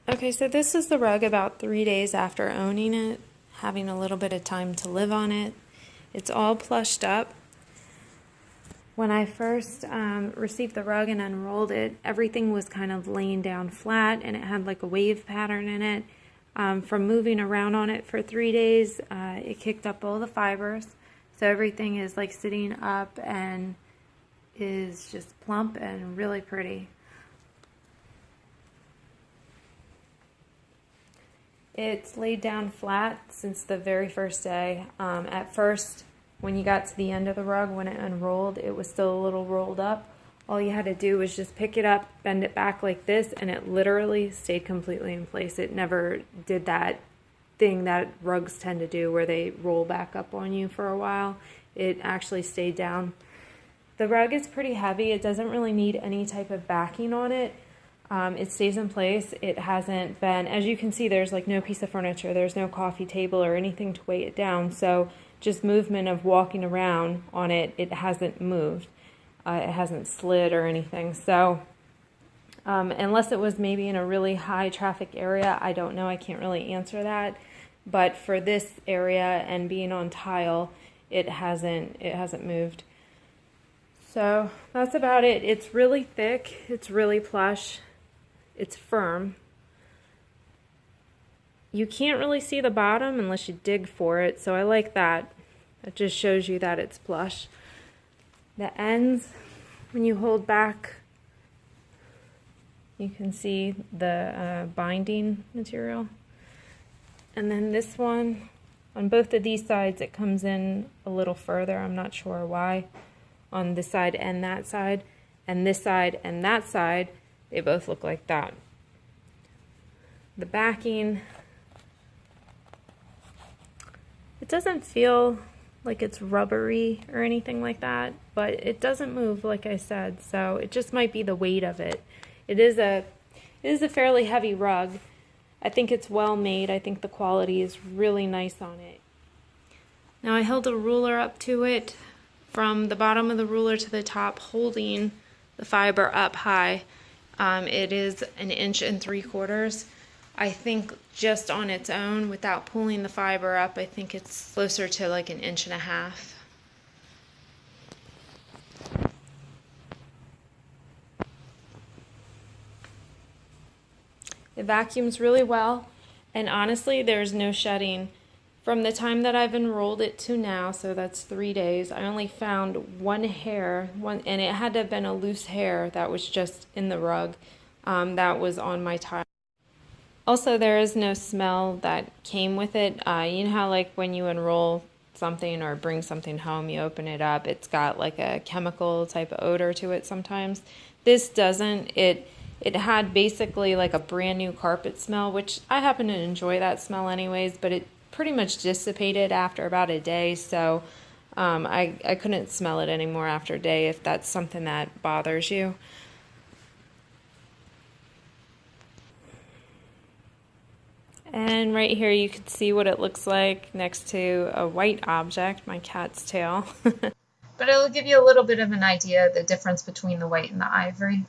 Okay, so this is the rug about 3 days after owning it, having a little bit of time to live on it. It's all plushed up. When I first received the rug and unrolled it, everything was kind of laying down flat and it had like a wave pattern in it. From moving around on it for 3 days, it kicked up all the fibers. So everything is like sitting up and is just plump and really pretty. It's laid down flat since the very first day. At first, when you got to the end of the rug, when it unrolled, it was still a little rolled up. All you had to do was just pick it up, bend it back like this, and it literally stayed completely in place. It never did that thing that rugs tend to do where they roll back up on you for a while. It actually stayed down. The rug is pretty heavy. It doesn't really need any type of backing on it. It stays in place. It hasn't been, as you can see, there's like no piece of furniture. There's no coffee table or anything to weigh it down. So just movement of walking around on it, it hasn't moved. It hasn't slid or anything. So unless it was maybe in a really high traffic area, I don't know. I can't really answer that. But for this area and being on tile, it hasn't moved. So that's about it. It's really thick. It's really plush. It's firm. You can't really see the bottom unless you dig for it, so I like that. It just shows you that it's plush. The ends, when you hold back, you can see the binding material. And then this one, on both of these sides, it comes in a little further. I'm not sure why. On this side and that side, and this side and that side, they both look like that. The backing, it doesn't feel like it's rubbery or anything like that, but it doesn't move, like I said, so it just might be the weight of it. It is a fairly heavy rug. I think it's well made. I think the quality is really nice on it. Now I held a ruler up to it from the bottom of the ruler to the top, holding the fiber up high. It is 1.75 inches. I think just on its own, without pulling the fiber up, I think it's closer to like 1.5 inches. It vacuums really well, and honestly, there's no shedding. From the time that I've enrolled it to now, so that's 3 days, I only found one hair, and it had to have been a loose hair that was just in the rug that was on my tile. Also, there is no smell that came with it. You know how like when you enroll something or bring something home, you open it up, it's got like a chemical type of odor to it sometimes. This doesn't. It had basically like a brand new carpet smell, which I happen to enjoy that smell anyways, but it pretty much dissipated after about a day, so I couldn't smell it anymore after a day if that's something that bothers you. And right here you can see what it looks like next to a white object, my cat's tail. But it'll give you a little bit of an idea of the difference between the white and the ivory.